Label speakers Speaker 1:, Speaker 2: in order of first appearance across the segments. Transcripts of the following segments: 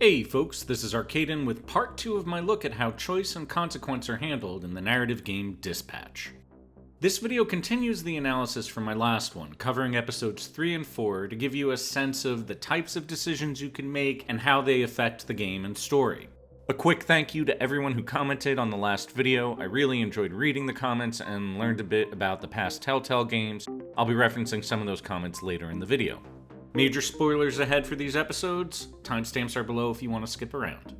Speaker 1: Hey folks, this is Arcaden with part 2 of my look at how choice and consequence are handled in the narrative game Dispatch. This video continues the analysis from my last one, covering episodes 3 and 4 to give you a sense of the types of decisions you can make and how they affect the game and story. A quick thank you to everyone who commented on the last video. I really enjoyed reading the comments and learned a bit about the past Telltale games. I'll be referencing some of those comments later in the video. Major spoilers ahead for these episodes. Timestamps are below if you want to skip around.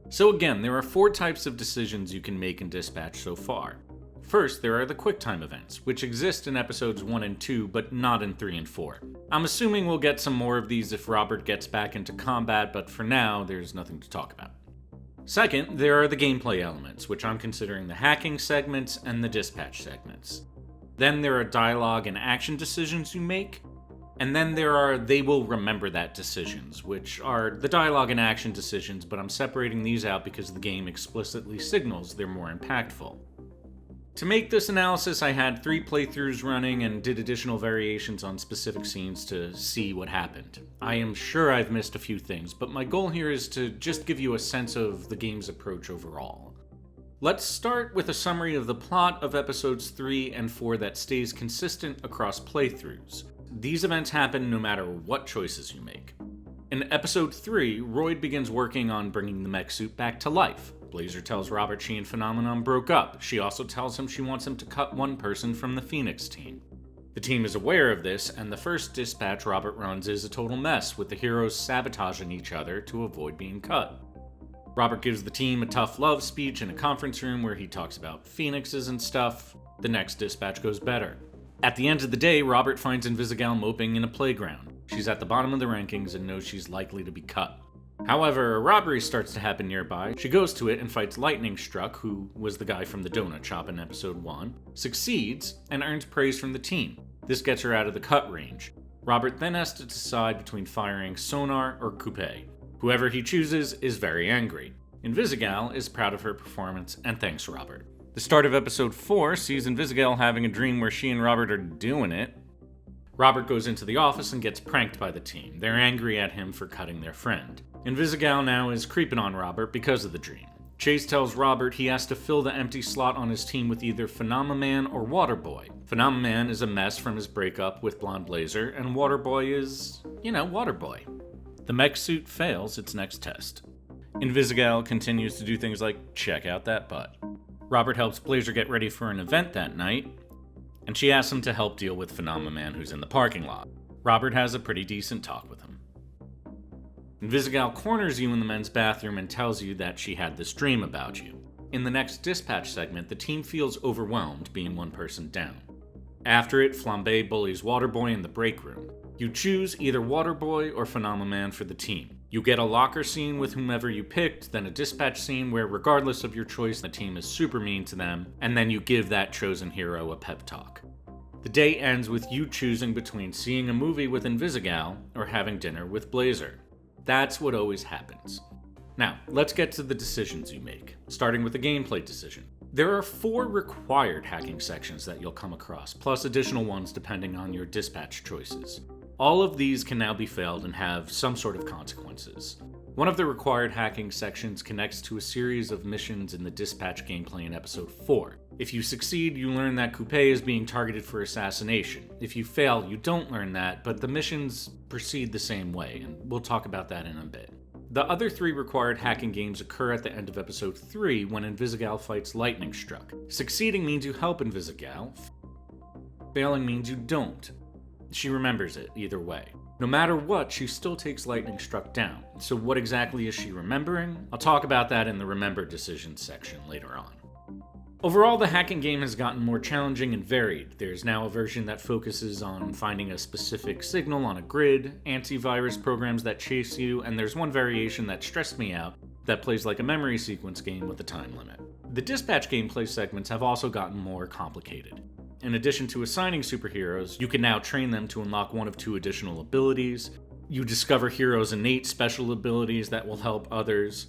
Speaker 1: So again, there are 4 types of decisions you can make in Dispatch so far. First, there are the QuickTime events, which exist in episodes 1 and 2, but not in 3 and 4. I'm assuming we'll get some more of these if Robert gets back into combat, but for now, there's nothing to talk about. Second, there are the gameplay elements, which I'm considering the hacking segments and the dispatch segments. Then there are dialogue and action decisions you make. And then there are they will remember that decisions, which are the dialogue and action decisions, but I'm separating these out because the game explicitly signals they're more impactful. To make this analysis, I had 3 playthroughs running and did additional variations on specific scenes to see what happened. I am sure I've missed a few things, but my goal here is to just give you a sense of the game's approach overall. Let's start with a summary of the plot of episodes 3 and 4 that stays consistent across playthroughs. These events happen no matter what choices you make. In episode 3, Royd begins working on bringing the mech suit back to life. Blazer tells Robert she and Phenomenon broke up. She also tells him she wants him to cut one person from the Phoenix team. The team is aware of this, and the first dispatch Robert runs is a total mess, with the heroes sabotaging each other to avoid being cut. Robert gives the team a tough love speech in a conference room where he talks about phoenixes and stuff. The next dispatch goes better. At the end of the day, Robert finds Invisigal moping in a playground. She's at the bottom of the rankings and knows she's likely to be cut. However, a robbery starts to happen nearby. She goes to it and fights Lightning Struck, who was the guy from the donut shop in episode 1, succeeds, and earns praise from the team. This gets her out of the cut range. Robert then has to decide between firing Sonar or Coupe. Whoever he chooses is very angry. Invisigal is proud of her performance and thanks Robert. The start of episode 4 sees Invisigal having a dream where she and Robert are doing it. Robert goes into the office and gets pranked by the team. They're angry at him for cutting their friend. Invisigal now is creeping on Robert because of the dream. Chase tells Robert he has to fill the empty slot on his team with either Phenomenon or Waterboy. Phenomenon is a mess from his breakup with Blonde Blazer, and Waterboy is, Waterboy. The mech suit fails its next test. Invisigal continues to do things like check out that butt. Robert helps Blazer get ready for an event that night, and she asks him to help deal with Phenomenon who's in the parking lot. Robert has a pretty decent talk with him. Invisigal corners you in the men's bathroom and tells you that she had this dream about you. In the next dispatch segment, the team feels overwhelmed being one person down. After it, Flambe bullies Waterboy in the break room. You choose either Waterboy or Phenomenon for the team. You get a locker scene with whomever you picked, then a dispatch scene where regardless of your choice, the team is super mean to them, and then you give that chosen hero a pep talk. The day ends with you choosing between seeing a movie with Invisigal or having dinner with Blazer. That's what always happens. Now, let's get to the decisions you make, starting with the gameplay decision. There are 4 required hacking sections that you'll come across, plus additional ones depending on your dispatch choices. All of these can now be failed and have some sort of consequences. One of the required hacking sections connects to a series of missions in the dispatch gameplay in episode 4. If you succeed, you learn that Coupe is being targeted for assassination. If you fail, you don't learn that, but the missions proceed the same way, and we'll talk about that in a bit. The other 3 required hacking games occur at the end of episode 3 when Invisigal fights Lightning Struck. Succeeding means you help Invisigal. Failing means you don't. She remembers it either way. No matter what, she still takes Lightning Struck down. So what exactly is she remembering? I'll talk about that in the Remember Decisions section later on. Overall, the hacking game has gotten more challenging and varied. There's now a version that focuses on finding a specific signal on a grid, antivirus programs that chase you, and there's one variation that stressed me out that plays like a memory sequence game with a time limit. The dispatch gameplay segments have also gotten more complicated. In addition to assigning superheroes, you can now train them to unlock one of 2 additional abilities. You discover heroes' innate special abilities that will help others.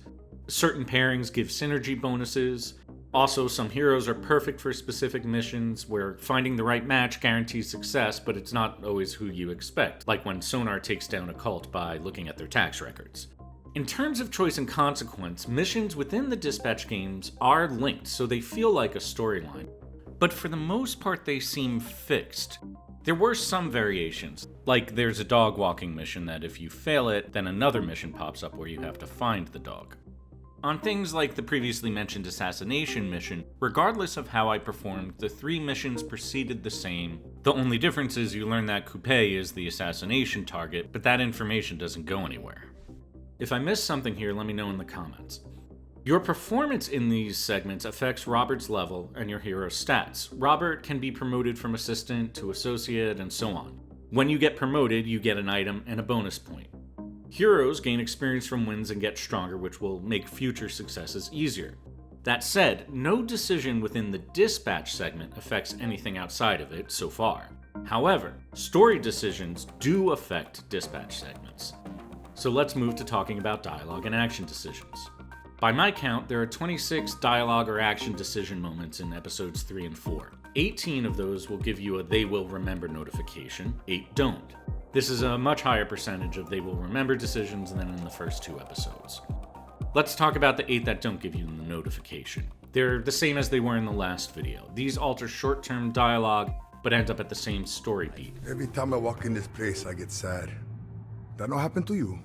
Speaker 1: Certain pairings give synergy bonuses. Also, some heroes are perfect for specific missions where finding the right match guarantees success, but it's not always who you expect, like when Sonar takes down a cult by looking at their tax records. In terms of choice and consequence, missions within the dispatch games are linked, so they feel like a storyline. But for the most part, they seem fixed. There were some variations, like there's a dog walking mission that if you fail it, then another mission pops up where you have to find the dog. On things like the previously mentioned assassination mission, regardless of how I performed, the 3 missions proceeded the same. The only difference is you learn that Coupe is the assassination target, but that information doesn't go anywhere. If I missed something here, let me know in the comments. Your performance in these segments affects Robert's level and your hero's stats. Robert can be promoted from assistant to associate and so on. When you get promoted, you get an item and a bonus point. Heroes gain experience from wins and get stronger, which will make future successes easier. That said, no decision within the dispatch segment affects anything outside of it so far. However, story decisions do affect dispatch segments. So let's move to talking about dialogue and action decisions. By my count, there are 26 dialogue or action decision moments in episodes 3 and 4. 18 of those will give you a They Will Remember notification, 8 don't. This is a much higher percentage of They Will Remember decisions than in the first 2 episodes. Let's talk about the 8 that don't give you the notification. They're the same as they were in the last video. These alter short-term dialogue, but end up at the same story beat.
Speaker 2: Every time I walk in this place, I get sad. That don't happen to you?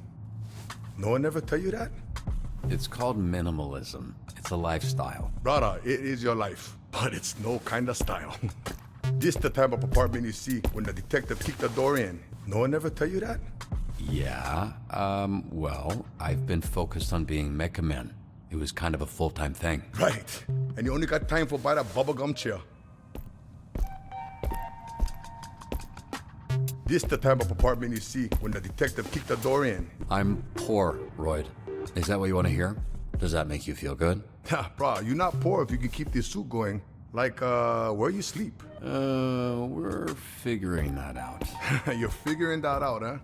Speaker 2: No one ever tell you that?
Speaker 3: It's called minimalism. It's a lifestyle.
Speaker 2: Brother, it is your life, but it's no kind of style. This the type of apartment you see when the detective kicked the door in. No one ever tell you that?
Speaker 3: Yeah, well, I've been focused on being Mecha Man. It was kind of a full-time thing.
Speaker 2: Right. And you only got time for buy that bubblegum chair. This the type of apartment you see when the detective kicked the door in.
Speaker 3: I'm poor, Royd. Is that what you want to hear? Does that make you feel good?
Speaker 2: Ha, bro, you're not poor if you can keep this suit going. Like, where you sleep?
Speaker 3: We're figuring that out.
Speaker 2: You're figuring that out, huh?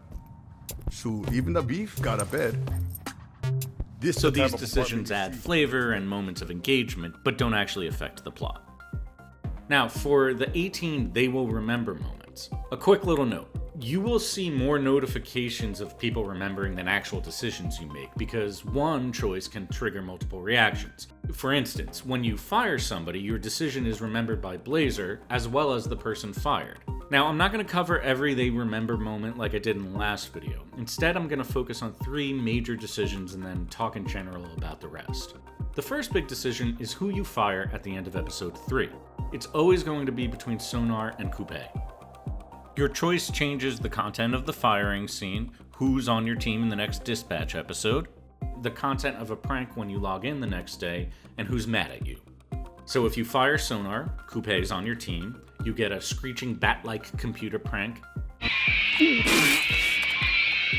Speaker 2: Shoot, even the beef got a bed.
Speaker 1: So these decisions add flavor and moments of engagement, but don't actually affect the plot. Now, for the 18 They Will Remember moments, a quick little note. You will see more notifications of people remembering than actual decisions you make, because one choice can trigger multiple reactions. For instance, when you fire somebody, your decision is remembered by Blazer, as well as the person fired. Now, I'm not going to cover every They Remember moment like I did in the last video. Instead, I'm going to focus on 3 major decisions and then talk in general about the rest. The first big decision is who you fire at the end of episode 3. It's always going to be between Sonar and Coupe. Your choice changes the content of the firing scene, who's on your team in the next dispatch episode, the content of a prank when you log in the next day, and who's mad at you. So if you fire Sonar, Coupe is on your team, you get a screeching bat-like computer prank,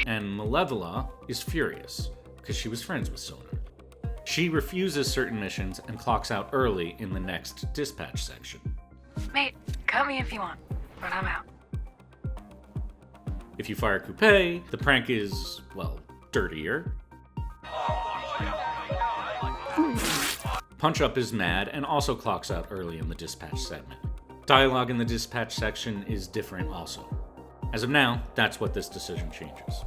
Speaker 1: and Malevola is furious, because she was friends with Sonar. She refuses certain missions and clocks out early in the next dispatch section.
Speaker 4: Mate, cut me if you want, but I'm out.
Speaker 1: If you fire Coupe, the prank is, well, dirtier. Punch Up is mad and also clocks out early in the dispatch segment. Dialogue in the dispatch section is different also. As of now, that's what this decision changes.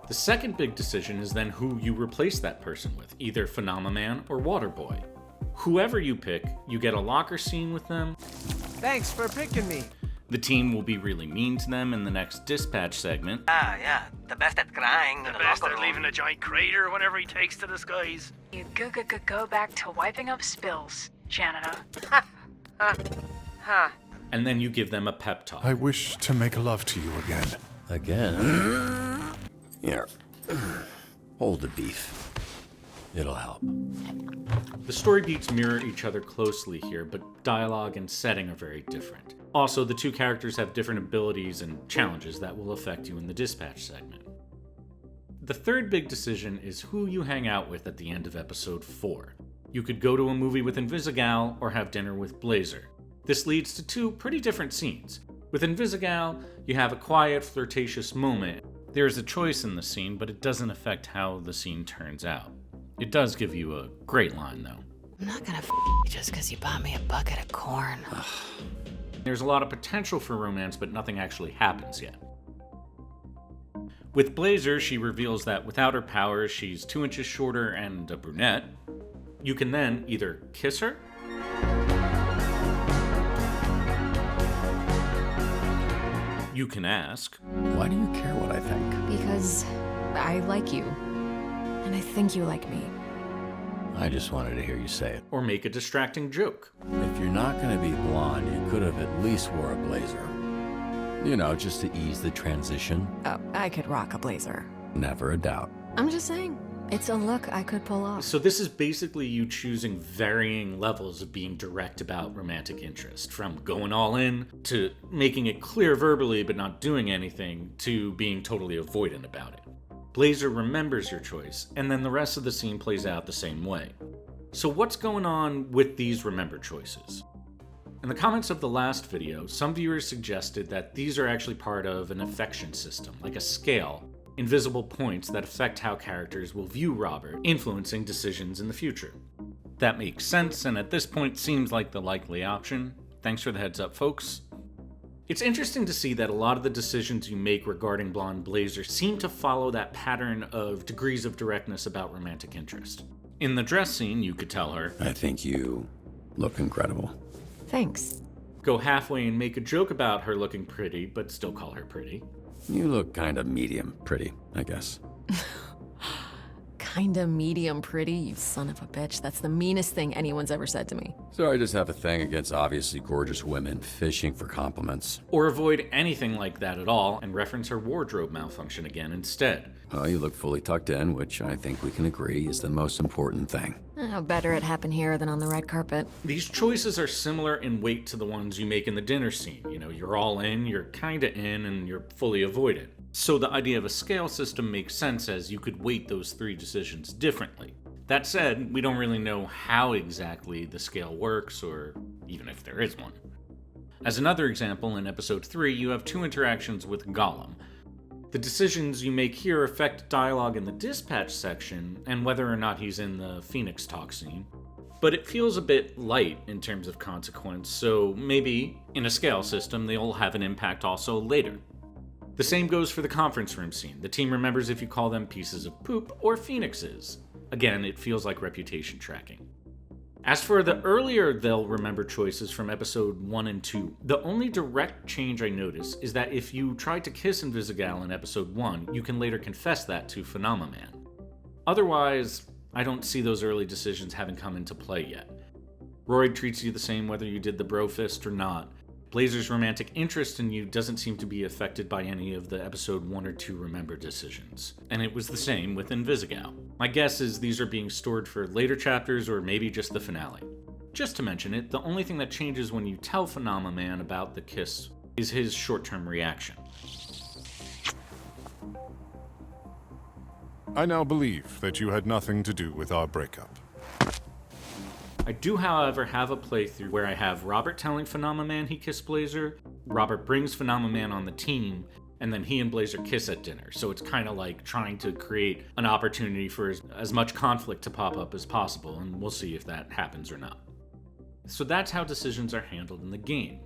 Speaker 1: The second big decision is then who you replace that person with, either Phenomaman or Waterboy. Whoever you pick, you get a locker scene with them.
Speaker 5: Thanks for picking me.
Speaker 1: The team will be really mean to them in the next dispatch segment.
Speaker 6: Yeah, the best at crying.
Speaker 7: The best at leaving a giant crater whenever he takes to the skies.
Speaker 4: You go back to wiping up spills, janitor.
Speaker 1: And then you give them a pep talk.
Speaker 8: I wish to make love to you again.
Speaker 3: Again? Here. Hold the beef. It'll help.
Speaker 1: The story beats mirror each other closely here, but dialogue and setting are very different. Also, the 2 characters have different abilities and challenges that will affect you in the dispatch segment. The third big decision is who you hang out with at the end of episode 4. You could go to a movie with Invisigal or have dinner with Blazer. This leads to 2 pretty different scenes. With Invisigal, you have a quiet, flirtatious moment. There is a choice in the scene, but it doesn't affect how the scene turns out. It does give you a great line, though.
Speaker 9: I'm not gonna you just because you bought me a bucket of corn.
Speaker 1: There's a lot of potential for romance, but nothing actually happens yet. With Blazer, she reveals that without her powers, she's 2 inches shorter and a brunette. You can then either kiss her, you can ask,
Speaker 3: Why do you care what I think?
Speaker 10: Because I like you. And I think you like me.
Speaker 3: I just wanted to hear you say it.
Speaker 1: or make a distracting joke.
Speaker 3: If you're not gonna be blonde, you could have at least wore a blazer. You know, just to ease the transition.
Speaker 10: Oh, I could rock a blazer.
Speaker 3: Never a doubt.
Speaker 10: I'm just saying, it's a look I could pull off.
Speaker 1: So this is basically you choosing varying levels of being direct about romantic interest, from going all in, to making it clear verbally but not doing anything, to being totally avoidant about it. Blazer remembers your choice, and then the rest of the scene plays out the same way. So what's going on with these remember choices? In the comments of the last video, some viewers suggested that these are actually part of an affection system, like a scale, invisible points that affect how characters will view Robert, influencing decisions in the future. That makes sense, and at this point seems like the likely option. Thanks for the heads up, folks. It's interesting to see that a lot of the decisions you make regarding Blonde Blazer seem to follow that pattern of degrees of directness about romantic interest. In the dress scene, you could tell her,
Speaker 3: I think you look incredible.
Speaker 10: Thanks.
Speaker 1: go halfway and make a joke about her looking pretty, but still call her pretty.
Speaker 3: You look kind of medium pretty, I guess.
Speaker 10: Kinda medium pretty, you son of a bitch. That's the meanest thing anyone's ever said to me.
Speaker 3: So I just have a thing against obviously gorgeous women fishing for compliments.
Speaker 1: Or avoid anything like that at all and reference her wardrobe malfunction again instead.
Speaker 3: Well, you look fully tucked in, which I think we can agree is the most important thing.
Speaker 10: Better it happen here than on the red carpet.
Speaker 1: These choices are similar in weight to the ones you make in the dinner scene. You know, you're all in, you're kinda in, and you're fully avoided. So the idea of a scale system makes sense, as you could weight those 3 decisions differently. That said, we don't really know how exactly the scale works, or even if there is one. As another example, in episode 3, you have 2 interactions with Gollum. The decisions you make here affect dialogue in the dispatch section, and whether or not he's in the Phoenix talk scene. But it feels a bit light in terms of consequence, so maybe, in a scale system, they'll have an impact also later. The same goes for the conference room scene. The team remembers if you call them pieces of poop or phoenixes. Again, it feels like reputation tracking. As for the earlier they'll remember choices from episode 1 and 2, the only direct change I notice is that if you tried to kiss Invisigal in episode 1, you can later confess that to Phenomenon. Otherwise, I don't see those early decisions having come into play yet. Royd treats you the same whether you did the bro fist or not. Blazer's romantic interest in you doesn't seem to be affected by any of the episode 1 or 2 remember decisions. And it was the same with Invisigal. My guess is these are being stored for later chapters or maybe just the finale. Just to mention it, the only thing that changes when you tell Phenomenon about the kiss is his short-term reaction.
Speaker 8: I now believe that you had nothing to do with our breakup.
Speaker 1: I do, however, have a playthrough where I have Robert telling Phenomenon he kissed Blazer, Robert brings Phenomenon on the team, and then he and Blazer kiss at dinner. So it's kind of like trying to create an opportunity for as much conflict to pop up as possible, and we'll see if that happens or not. So that's how decisions are handled in the game.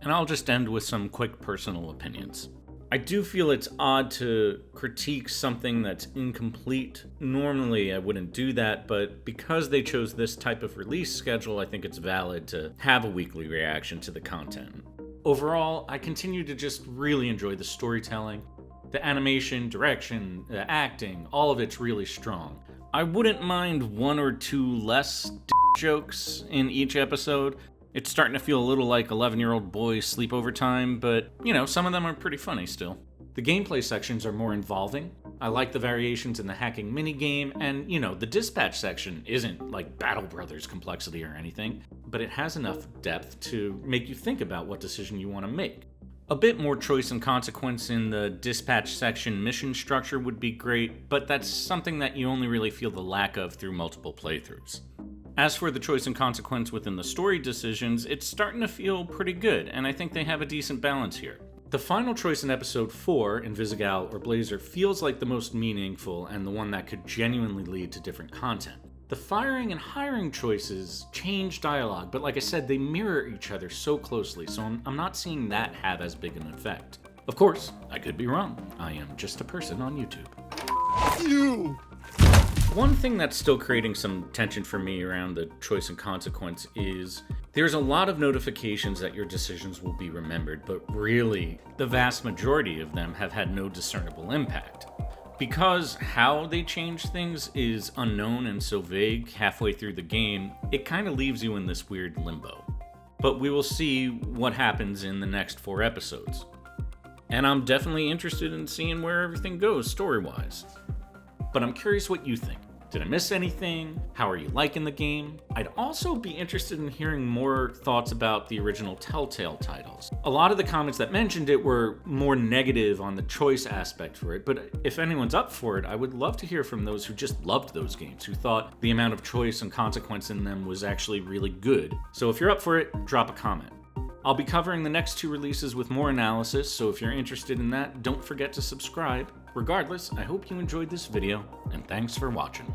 Speaker 1: And I'll just end with some quick personal opinions. I do feel it's odd to critique something that's incomplete. Normally I wouldn't do that, but because they chose this type of release schedule, I think it's valid to have a weekly reaction to the content. Overall, I continue to just really enjoy the storytelling. The animation, direction, the acting, all of it's really strong. I wouldn't mind 1 or 2 less jokes in each episode. It's starting to feel a little like 11-year-old boys sleepover time, but, you know, some of them are pretty funny still. The gameplay sections are more involving. I like the variations in the hacking minigame, and, you know, the dispatch section isn't like Battle Brothers complexity or anything, but it has enough depth to make you think about what decision you want to make. A bit more choice and consequence in the dispatch section mission structure would be great, but that's something that you only really feel the lack of through multiple playthroughs. As for the choice and consequence within the story decisions, it's starting to feel pretty good, and I think they have a decent balance here. The final choice in episode 4, Invisigal or Blazer, feels like the most meaningful and the one that could genuinely lead to different content. The firing and hiring choices change dialogue, but like I said, they mirror each other so closely, so I'm not seeing that have as big an effect. Of course, I could be wrong. I am just a person on YouTube.
Speaker 2: You!
Speaker 1: One thing that's still creating some tension for me around the choice and consequence is there's a lot of notifications that your decisions will be remembered, but really, the vast majority of them have had no discernible impact. Because how they change things is unknown and so vague halfway through the game, it kind of leaves you in this weird limbo. But we will see what happens in the next 4 episodes. And I'm definitely interested in seeing where everything goes story-wise. But I'm curious what you think. Did I miss anything? How are you liking the game? I'd also be interested in hearing more thoughts about the original Telltale titles. A lot of the comments that mentioned it were more negative on the choice aspect for it, but if anyone's up for it, I would love to hear from those who just loved those games, who thought the amount of choice and consequence in them was actually really good. So if you're up for it, drop a comment. I'll be covering the next 2 releases with more analysis, so if you're interested in that, don't forget to subscribe. Regardless, I hope you enjoyed this video, and thanks for watching.